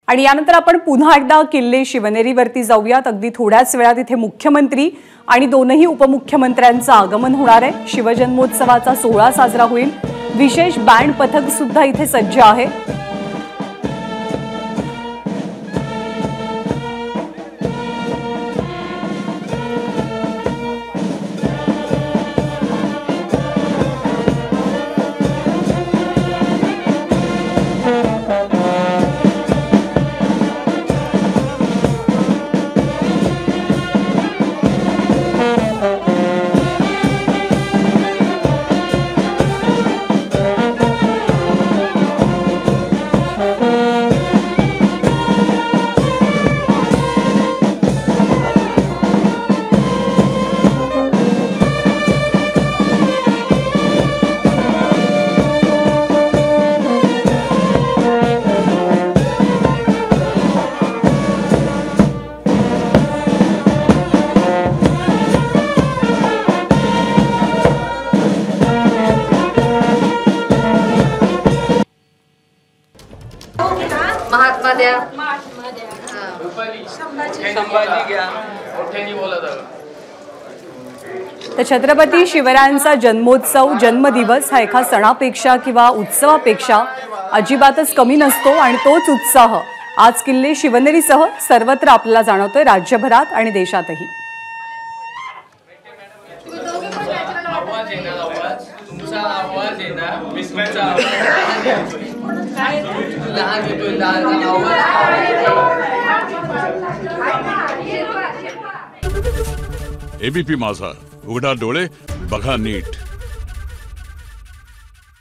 आणि यानंतर आपण पुन्हा एकदा किल्ले शिवनेरीवरती जाऊयात। अगदी थोड्याच वेळात इथे मुख्यमंत्री आणि दोनही उपमुख्यमंत्र्यांचं आगमन होणार आहे। शिवजन्मोत्सवाचा सोहळा साजरा होईल। विशेष बँड पथक सुद्धा इथे सज्ज आहे। महात्मा द्या संभाजी घ्या मोठ्याने बोलत आहे। तर छत्रपती शिवरायांचा जन्मोत्सव जन्मदिवस हा एका सणापेक्षा किंवा उत्सवापेक्षा अजिबातच कमी नसतो आणि तोच उत्साह आज किल्ले शिवनेरीसह सर्वत्र आपल्याला जाणवतोय, राज्यभरात आणि देशातही। एबीपी माझा, उघडा डोळे बघा नीट।